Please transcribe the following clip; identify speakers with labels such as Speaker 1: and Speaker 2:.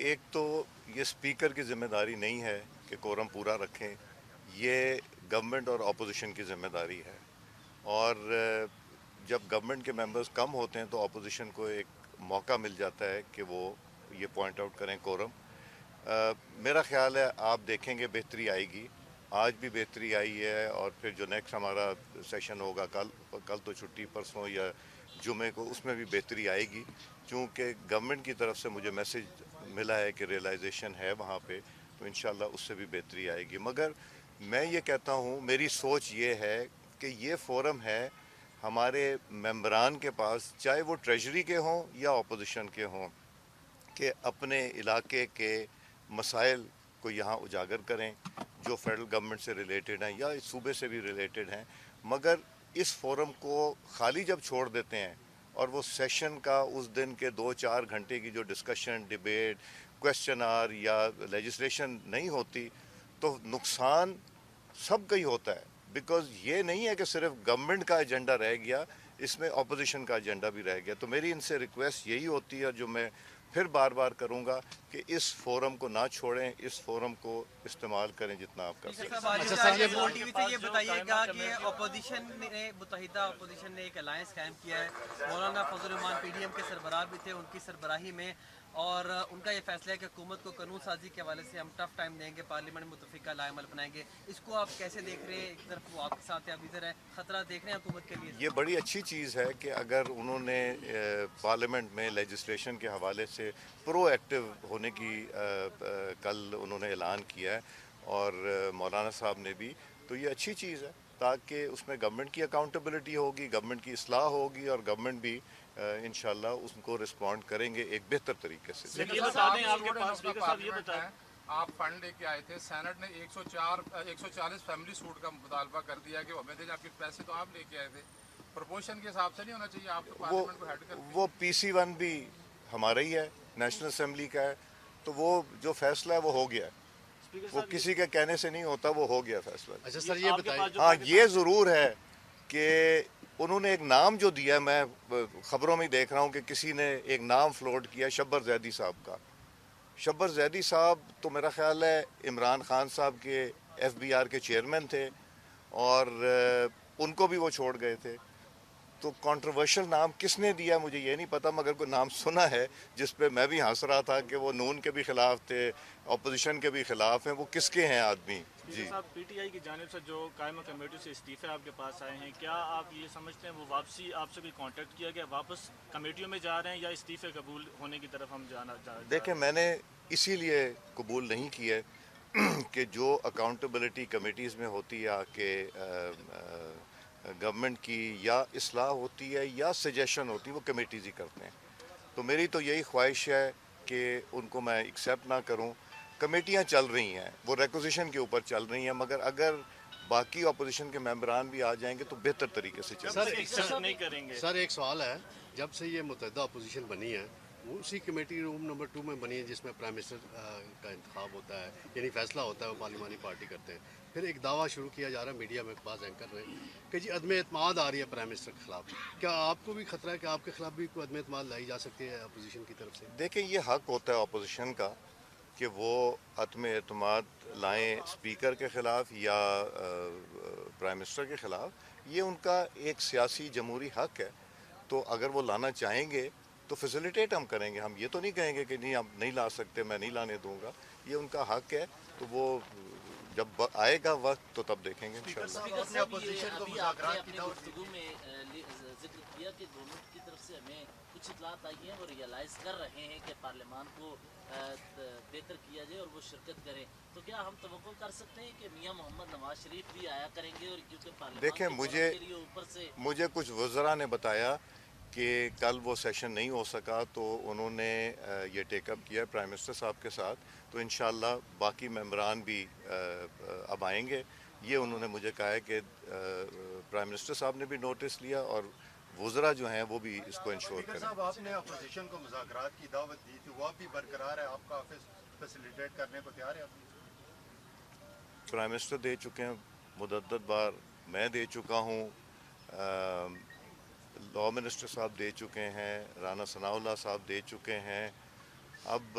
Speaker 1: ایک تو یہ اسپیکر کی ذمہ داری نہیں ہے کہ کورم پورا رکھیں، یہ گورنمنٹ اور اپوزیشن کی ذمہ داری ہے، اور جب گورنمنٹ کے ممبرز کم ہوتے ہیں تو اپوزیشن کو ایک موقع مل جاتا ہے کہ وہ یہ پوائنٹ آؤٹ کریں کورم۔ میرا خیال ہے آپ دیکھیں گے بہتری آئے گی، آج بھی بہتری آئی ہے، اور پھر جو نیکسٹ ہمارا سیشن ہوگا کل تو چھٹی، پرسوں یا جمعے کو، اس میں بھی بہتری آئے گی، چونکہ گورنمنٹ کی طرف سے مجھے میسج ملا ہے کہ ریئلائزیشن ہے وہاں پہ، تو انشاءاللہ اس سے بھی بہتری آئے گی۔ مگر میں یہ کہتا ہوں، میری سوچ یہ ہے کہ یہ فورم ہے ہمارے ممبران کے پاس، چاہے وہ ٹریجری کے ہوں یا اپوزیشن کے ہوں، کہ اپنے علاقے کے مسائل کو یہاں اجاگر کریں جو فیڈرل گورنمنٹ سے ریلیٹڈ ہیں یا اس صوبے سے بھی ریلیٹڈ ہیں۔ مگر اس فورم کو خالی جب چھوڑ دیتے ہیں اور وہ سیشن کا اس دن کے 2-4 گھنٹے کی جو ڈسکشن، ڈیبیٹ، کویسچن آر یا لیجسلیشن نہیں ہوتی، تو نقصان سب کا ہی ہوتا ہے، بیکاز یہ نہیں ہے کہ صرف گورنمنٹ کا ایجنڈا رہ گیا، اس میں اپوزیشن کا ایجنڈا بھی رہ گیا۔ تو میری ان سے ریکویسٹ یہی ہوتی ہے، جو میں پھر بار بار کروں گا، کہ اس فورم کو نہ چھوڑیں، اس فورم کو استعمال کریں جتنا آپ کر سکیں۔
Speaker 2: اچھا سر، یہ ٹی وی سے یہ بتائیے گا کہ اپوزیشن نے، متحدہ اپوزیشن نے ایک الائنس قائم کیا ہے، مولانا فضل الرحمان پی ڈی ایم کے سربراہ بھی تھے، ان کی سربراہی میں، اور ان کا یہ فیصلہ ہے کہ حکومت کو قانون سازی کے حوالے سے ہم ٹف ٹائم دیں گے، پارلیمنٹ میں متفقہ لائے عمل بنائیں گے۔ اس کو آپ کیسے دیکھ رہے ہیں؟ ایک طرف وہ آپ کے ساتھ ہے، آپ ادھر ہے، خطرہ دیکھ رہے ہیں حکومت کے لیے؟
Speaker 1: یہ بڑی اچھی چیز ہے کہ اگر انہوں نے پارلیمنٹ میں لیجسلیشن کے حوالے سے پرو ایکٹیو ہونے کی کل انہوں نے اعلان کیا ہے، اور مولانا صاحب نے بھی، تو یہ اچھی چیز ہے، تاکہ اس میں گورنمنٹ کی اکاؤنٹیبلٹی ہوگی، گورنمنٹ کی اصلاح ہوگی، اور گورنمنٹ بھی انشاءاللہ اس کو رسپونڈ کریں گے ایک بہتر طریقے سے۔
Speaker 3: یہ بتا دیں، آپ کے پاس اسپیکر صاحب یہ بتائیں، آپ فنڈ لے کے آئے تھے، سینٹ نے 140 فیملی سوٹ کا مطالبہ کر دیا کہ وہ ہمیں دیں، آپ کے پیسے تو آپ لے کے آئے تھے، پروپورشن کے حساب سے نہیں ہونا چاہیے؟ آپ تو پارلیمنٹ کو ہیڈ کرتے ہیں۔
Speaker 1: وہ PC-1 بھی ہمارا ہی ہے، نیشنل اسمبلی کا ہے، تو وہ جو فیصلہ ہے وہ ہو گیا ہے، وہ کسی کے کہنے سے نہیں ہوتا، وہ ہو گیا فیصلہ۔
Speaker 4: اچھا سر، یہ بتائیں،
Speaker 1: ہاں یہ ضرور ہے کہ انہوں نے ایک نام جو دیا ہے، میں خبروں میں دیکھ رہا ہوں کہ کسی نے ایک نام فلوٹ کیا شبر زیدی صاحب کا۔ شبر زیدی صاحب تو میرا خیال ہے عمران خان صاحب کے FBR کے چیئرمین تھے، اور ان کو بھی وہ چھوڑ گئے تھے، تو کنٹروورشل نام کس نے دیا مجھے یہ نہیں پتا، مگر کوئی نام سنا ہے جس پہ میں بھی ہنس رہا تھا کہ وہ نون کے بھی خلاف تھے، اپوزیشن کے بھی خلاف ہیں، وہ کس کے ہیں آدمی؟ جی
Speaker 3: صاحب، PTI کی جانب سے جو قائمہ کمیٹی سے استعفے آپ کے پاس آئے ہیں، کیا آپ یہ سمجھتے ہیں وہ واپسی آپ سے کوئی کانٹیکٹ کیا گیا، واپس کمیٹیوں میں جا رہے ہیں، یا استعفے قبول ہونے کی طرف ہم جانا چاہ رہے ہیں؟
Speaker 1: دیکھیں، میں نے اسی لیے قبول نہیں کیا کہ جو اکاؤنٹیبلٹی کمیٹیز میں ہوتی ہے کہ گورنمنٹ کی یا اصلاح ہوتی ہے یا سجیشن ہوتی ہے، وہ کمیٹیز ہی کرتے ہیں، تو میری تو یہی خواہش ہے کہ ان کو میں ایکسیپٹ نہ کروں۔ کمیٹیاں چل رہی ہیں، وہ ریکوزیشن کے اوپر چل رہی ہیں، مگر اگر باقی اپوزیشن کے ممبران بھی آ جائیں گے تو بہتر طریقے سے چل رہی
Speaker 3: سر نہیں کریں گے۔
Speaker 4: سر ایک سوال ہے، جب سے یہ متحدہ اپوزیشن بنی ہے، وہ اسی کمیٹی روم نمبر 2 میں بنی ہے جس میں پرائم منسٹر کا انتخاب ہوتا ہے، یعنی فیصلہ ہوتا ہے، وہ پارلیمانی پارٹی کرتے ہیں۔ پھر ایک دعویٰ شروع کیا جا رہا ہے میڈیا میں، بعض اینکر نے، کہ جی عدم اعتماد آ رہی ہے پرائم منسٹر کے خلاف۔ کیا آپ کو بھی خطرہ ہے کہ آپ کے خلاف بھی کوئی عدم اعتماد لائی جا سکتی ہے اپوزیشن کی طرف سے؟
Speaker 1: دیکھیں، یہ حق ہوتا ہے اپوزیشن کا کہ وہ عدم اعتماد لائیں اسپیکر کے خلاف یا پرائم منسٹر کے خلاف، یہ ان کا ایک سیاسی جمہوری حق ہے، تو اگر وہ لانا چاہیں گے تو فیسیلیٹیٹ ہم کریں گے، ہم یہ تو نہیں کہیں گے کہ نہیں آپ نہیں لا سکتے، میں نہیں لانے دوں گا، یہ ان کا حق ہے، تو وہ جب آئے گا وقت تو تب دیکھیں گے انشاءاللہ۔
Speaker 5: ابھی آپ نے اپنی گفتگو میں ذکر کیا کہ گورنمنٹ کی طرف سے ہمیں کچھ اطلاعات آئی ہیں، وہ ریئلائز کر رہے ہیں کہ پارلیمان کو بہتر کیا جائے اور وہ شرکت کریں، تو کیا ہم توقع کر سکتے ہیں کہ میاں محمد نواز شریف بھی آیا کریں گے؟ اور کیونکہ
Speaker 1: دیکھیں،
Speaker 5: پارلیمان کے لیے اوپر سے
Speaker 1: مجھے کچھ وزراء نے بتایا کہ کل وہ سیشن نہیں ہو سکا، تو انہوں نے یہ ٹیک اپ کیا پرائم منسٹر صاحب کے ساتھ، تو انشاءاللہ باقی ممبران بھی اب آئیں گے۔ یہ انہوں نے مجھے کہا ہے کہ پرائم منسٹر صاحب نے بھی نوٹس لیا، اور وزراء جو ہیں وہ بھی اس کو انشور کریں۔
Speaker 6: صاحب، آپ نے اپوزیشن کو مذاکرات کی دعوت دی تھی، وہ اب بھی برقرار ہے؟ آپ کا آفس فیسیلیٹیٹ کرنے کو تیار ہے؟
Speaker 1: پرائم منسٹر دے چکے ہیں متعدد بار، میں دے چکا ہوں، لاء منسٹر صاحب دے چکے ہیں، رانا ثناء اللہ صاحب دے چکے ہیں، اب